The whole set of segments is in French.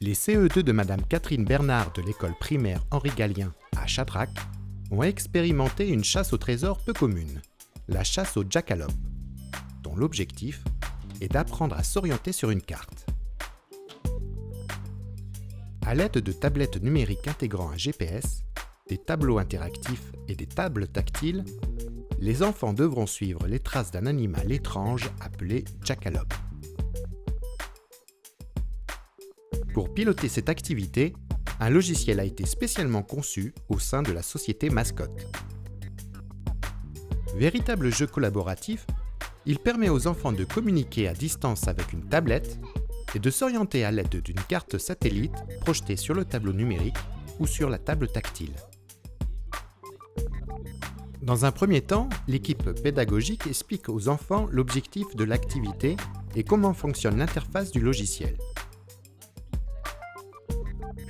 Les CE2 de Madame Catherine Bernard de l'école primaire Henri Gallien à Chatrac ont expérimenté une chasse au trésor peu commune, la chasse au jackalope, dont l'objectif est d'apprendre à s'orienter sur une carte. À l'aide de tablettes numériques intégrant un GPS, des tableaux interactifs et des tables tactiles, les enfants devront suivre les traces d'un animal étrange appelé jackalope. Pour piloter cette activité, un logiciel a été spécialement conçu au sein de la société Mascotte. Véritable jeu collaboratif, il permet aux enfants de communiquer à distance avec une tablette et de s'orienter à l'aide d'une carte satellite projetée sur le tableau numérique ou sur la table tactile. Dans un premier temps, l'équipe pédagogique explique aux enfants l'objectif de l'activité et comment fonctionne l'interface du logiciel.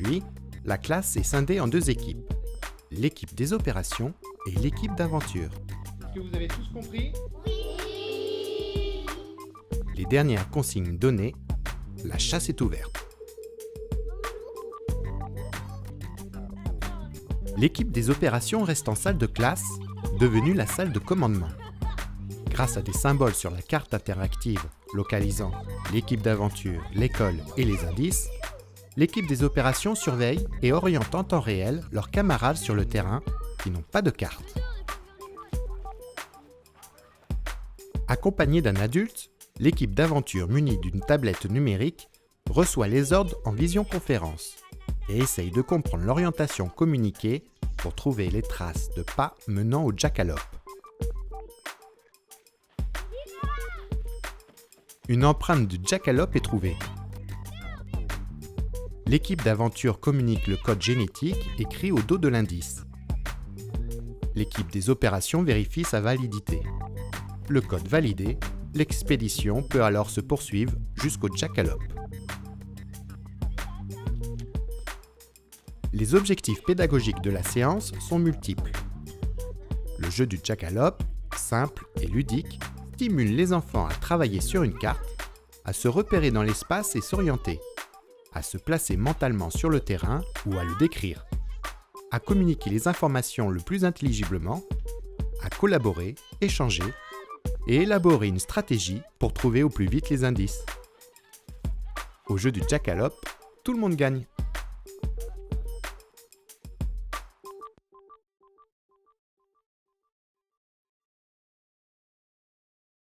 Puis, la classe est scindée en deux équipes, l'équipe des opérations et l'équipe d'aventure. Est-ce que vous avez tous compris? Les dernières consignes données, la chasse est ouverte. L'équipe des opérations reste en salle de classe, devenue la salle de commandement. Grâce à des symboles sur la carte interactive localisant l'équipe d'aventure, l'école et les indices, l'équipe des opérations surveille et oriente en temps réel leurs camarades sur le terrain qui n'ont pas de carte. Accompagnée d'un adulte, l'équipe d'aventure munie d'une tablette numérique reçoit les ordres en visioconférence et essaye de comprendre l'orientation communiquée pour trouver les traces de pas menant au jackalope. Une empreinte du jackalope est trouvée. L'équipe d'aventure communique le code génétique écrit au dos de l'indice. L'équipe des opérations vérifie sa validité. Le code validé, l'expédition peut alors se poursuivre jusqu'au jackalope. Les objectifs pédagogiques de la séance sont multiples. Le jeu du jackalope, simple et ludique, stimule les enfants à travailler sur une carte, à se repérer dans l'espace et s'orienter, à se placer mentalement sur le terrain ou à le décrire, à communiquer les informations le plus intelligiblement, à collaborer, échanger et élaborer une stratégie pour trouver au plus vite les indices. Au jeu du jackalope, tout le monde gagne.